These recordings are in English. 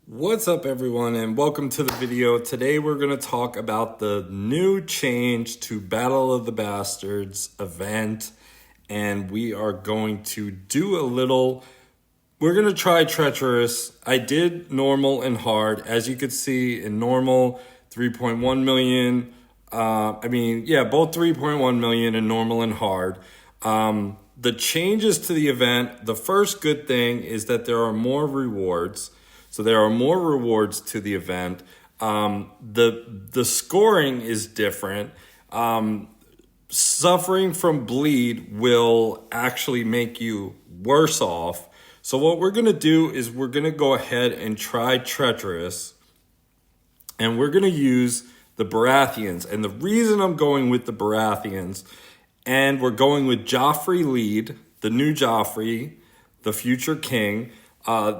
What's up everyone and welcome to the video. Today we're going to talk about the new change to Battle of the Bastards event, and we are going to do we're going to try treacherous. I did normal and hard. As you could see in normal, 3.1 million. Both 3.1 million in normal and hard. The changes to the event, the first good thing is that there are more rewards. So there are more rewards to the event. The scoring is different. Suffering from bleed will actually make you worse off. So what we're going to do is we're going to go ahead and try treacherous. And we're going to use the Baratheons. And the reason I'm going with the Baratheons, and we're going with Joffrey lead, the new Joffrey, the future king.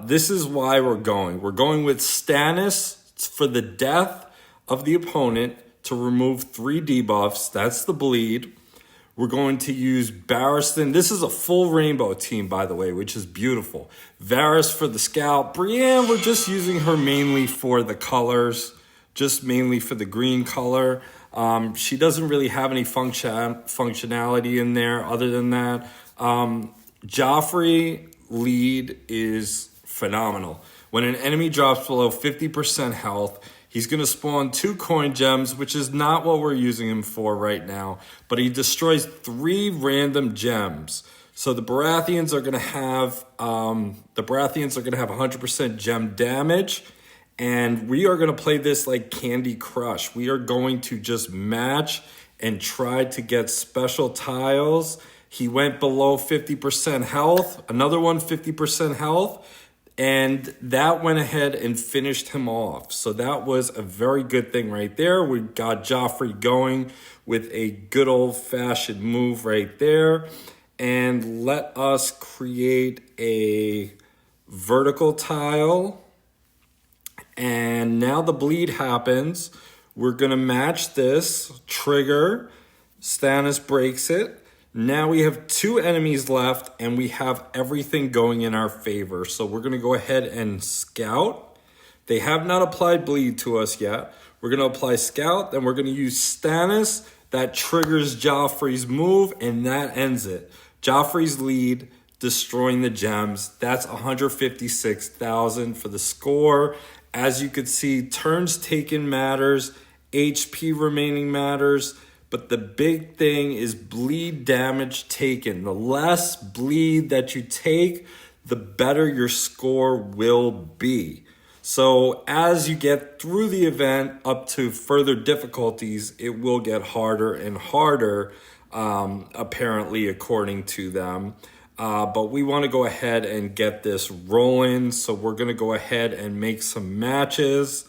This is why we're going. We're going with Stannis for the death of the opponent to remove 3 debuffs. That's the bleed. We're going to use Barristan. This is a full rainbow team, by the way, which is beautiful. Varys for the scalp. Brienne, we're just using her mainly for the colors, just mainly for the green color. She doesn't really have any functionality in there other than that. Joffrey lead is phenomenal. When an enemy drops below 50% health, he's going to spawn 2 coin gems, which is not what we're using him for right now, but he destroys 3 random gems. So the Baratheons are going to have 100% gem damage, and we are going to play this like Candy Crush. We are going to just match and try to get special tiles. He went below 50% health, another one 50% health, and that went ahead and finished him off. So that was a very good thing right there. We got Joffrey going with a good old-fashioned move right there. And let us create a vertical tile. And now the bleed happens. We're going to match this, trigger, Stannis breaks it. Now we have 2 enemies left, and we have everything going in our favor. So we're going to go ahead and scout. They have not applied bleed to us yet. We're going to apply scout, then we're going to use Stannis. That triggers Joffrey's move, and that ends it. Joffrey's lead, destroying the gems. That's 156,000 for the score. As you could see, turns taken matters, HP remaining matters. But the big thing is bleed damage taken. The less bleed that you take, the better your score will be. So as you get through the event up to further difficulties, it will get harder and harder, apparently, according to them. But we want to go ahead and get this rolling. So we're going to go ahead and make some matches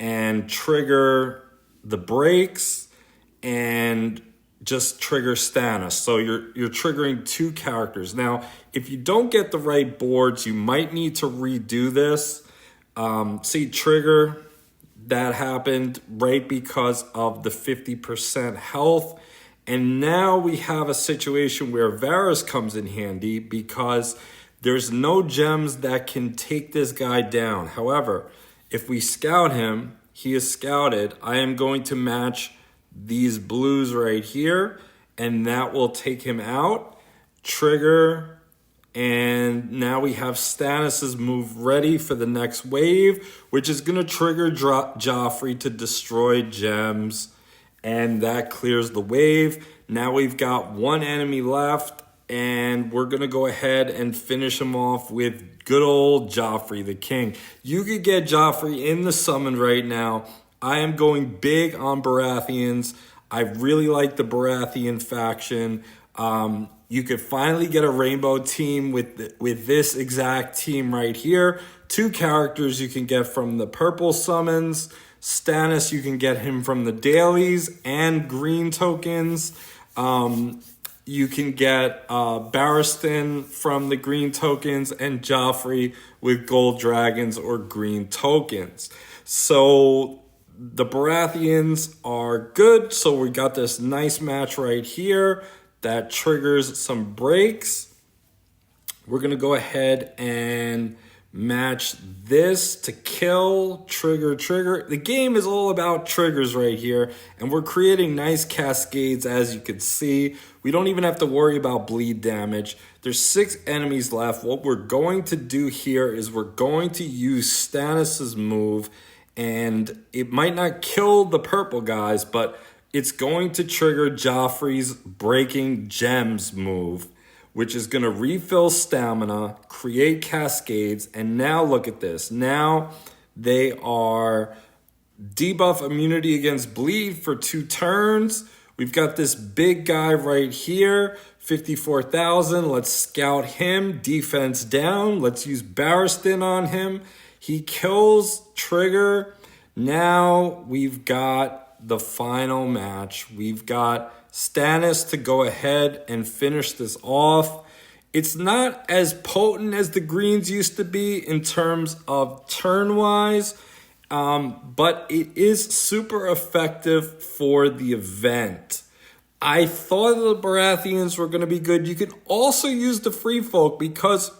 and trigger the breaks. And just trigger Stannis. So you're triggering 2 characters. Now, if you don't get the right boards, you might need to redo this. See, trigger, that happened right because of the 50% health. And now we have a situation where Varys comes in handy because there's no gems that can take this guy down. However, if we scout him, he is scouted. I am going to match these blues right here, and that will take him out. Trigger, and now we have Stannis's move ready for the next wave, which is going to trigger Joffrey to destroy gems, and that clears the wave. Now we've got 1 enemy left, and we're going to go ahead and finish him off with good old Joffrey the King. You could get Joffrey in the summon right now. I am going big on Baratheons. I really like the Baratheon faction. You could finally get a rainbow team with this exact team right here. 2 characters you can get from the purple summons. Stannis, you can get him from the dailies and green tokens. You can get Barristan from the green tokens and Joffrey with gold dragons or green tokens. So the Baratheons are good, so we got this nice match right here that triggers some breaks. We're going to go ahead and match this to kill, trigger. The game is all about triggers right here, and we're creating nice cascades, as you can see. We don't even have to worry about bleed damage. There's 6 enemies left. What we're going to do here is we're going to use Stannis' move, and it might not kill the purple guys, but it's going to trigger Joffrey's Breaking Gems move, which is going to refill stamina, create cascades, and now look at this. Now they are debuff immunity against bleed for 2 turns. We've got this big guy right here, 54,000. Let's scout him, defense down. Let's use Barristan on him. He kills trigger. Now we've got the final match. We've got Stannis to go ahead and finish this off. It's not as potent as the greens used to be in terms of turn-wise, but it is super effective for the event. I thought the Baratheons were going to be good. You can also use the free folk, because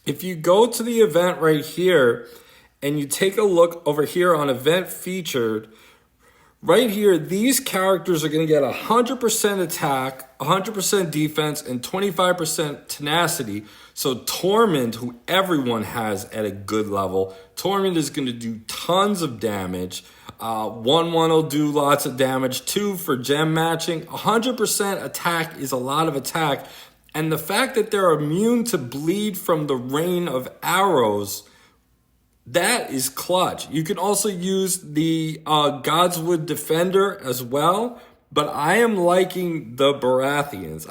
if you go to the event right here and you take a look over here on event featured, right here, these characters are going to get 100% attack, 100% defense, and 25% tenacity. So Tormund, who everyone has at a good level, Tormund is going to do tons of damage. 1-1 will do lots of damage. 2 for gem matching. 100% attack is a lot of attack. And the fact that they're immune to bleed from the rain of arrows, that is clutch. You can also use the Godswood Defender as well, but I am liking the Baratheons.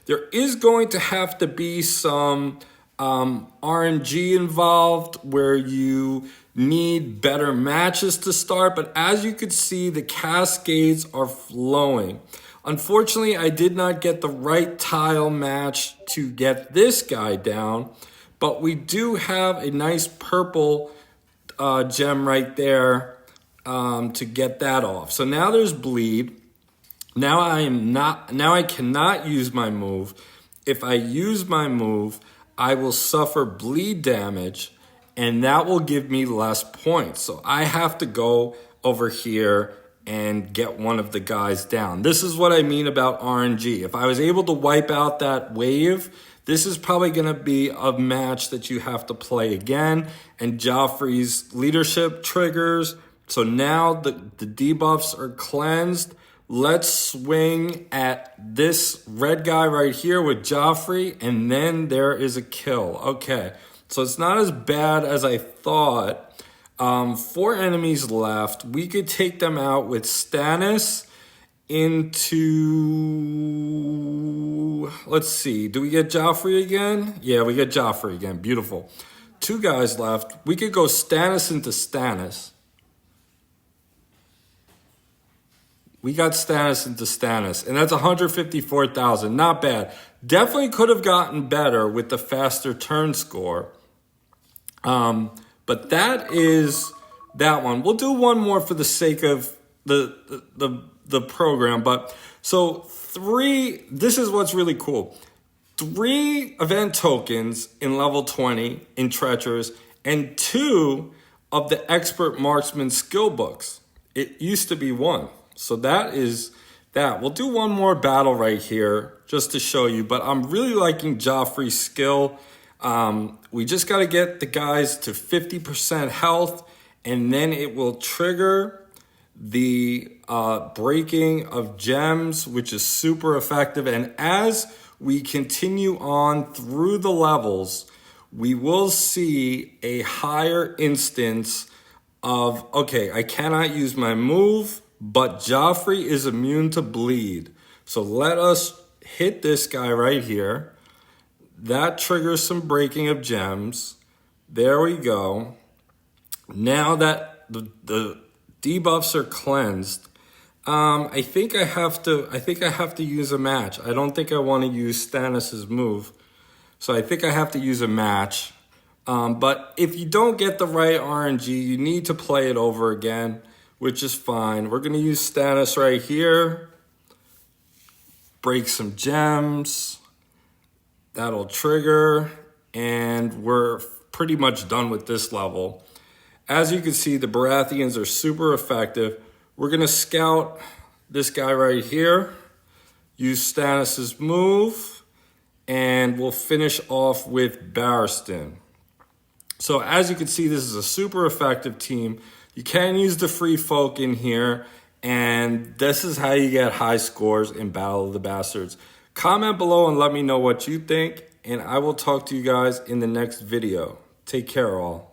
There is going to have to be some RNG involved where you need better matches to start, but as you can see, the cascades are flowing. Unfortunately, I did not get the right tile match to get this guy down, but we do have a nice purple gem right there to get that off. So now there's bleed. Now I cannot use my move. If I use my move, I will suffer bleed damage, and that will give me less points. So I have to go over here and get one of the guys down. This is what I mean about RNG. If I was able to wipe out that wave, this is probably going to be a match that you have to play again. And Joffrey's leadership triggers. So now the debuffs are cleansed. Let's swing at this red guy right here with Joffrey. And then there is a kill. Okay, so it's not as bad as I thought. 4 enemies left. We could take them out with Stannis into, let's see, do we get Joffrey again? Yeah, we get Joffrey again. Beautiful. 2 guys left. We could go Stannis into Stannis. We got Stannis into Stannis, and that's 154,000. Not bad. Definitely could have gotten better with the faster turn score. But that is that one. We'll do one more for the sake of the program. But so 3, this is what's really cool. 3 event tokens in level 20 in treacherous, and 2 of the expert marksman skill books. It used to be 1. So that is that. We'll do one more battle right here just to show you, but I'm really liking Joffrey's skill. We just got to get the guys to 50% health, and then it will trigger the breaking of gems, which is super effective. And as we continue on through the levels, we will see a higher instance of, okay, I cannot use my move, but Joffrey is immune to bleed. So let us hit this guy right here. That triggers some breaking of gems. There we go. Now that the debuffs are cleansed, I think I have to use a match. I don't think I want to use Stannis' move. So I think I have to use a match. But if you don't get the right RNG, you need to play it over again, which is fine. We're going to use Stannis right here. Break some gems. That'll trigger. and we're pretty much done with this level. As you can see, the Baratheons are super effective. We're going to scout this guy right here, use Stannis' move, and we'll finish off with Barristan. So as you can see, this is a super effective team. You can use the free folk in here, and this is how you get high scores in Battle of the Bastards. Comment below and let me know what you think, and I will talk to you guys in the next video. Take care, all.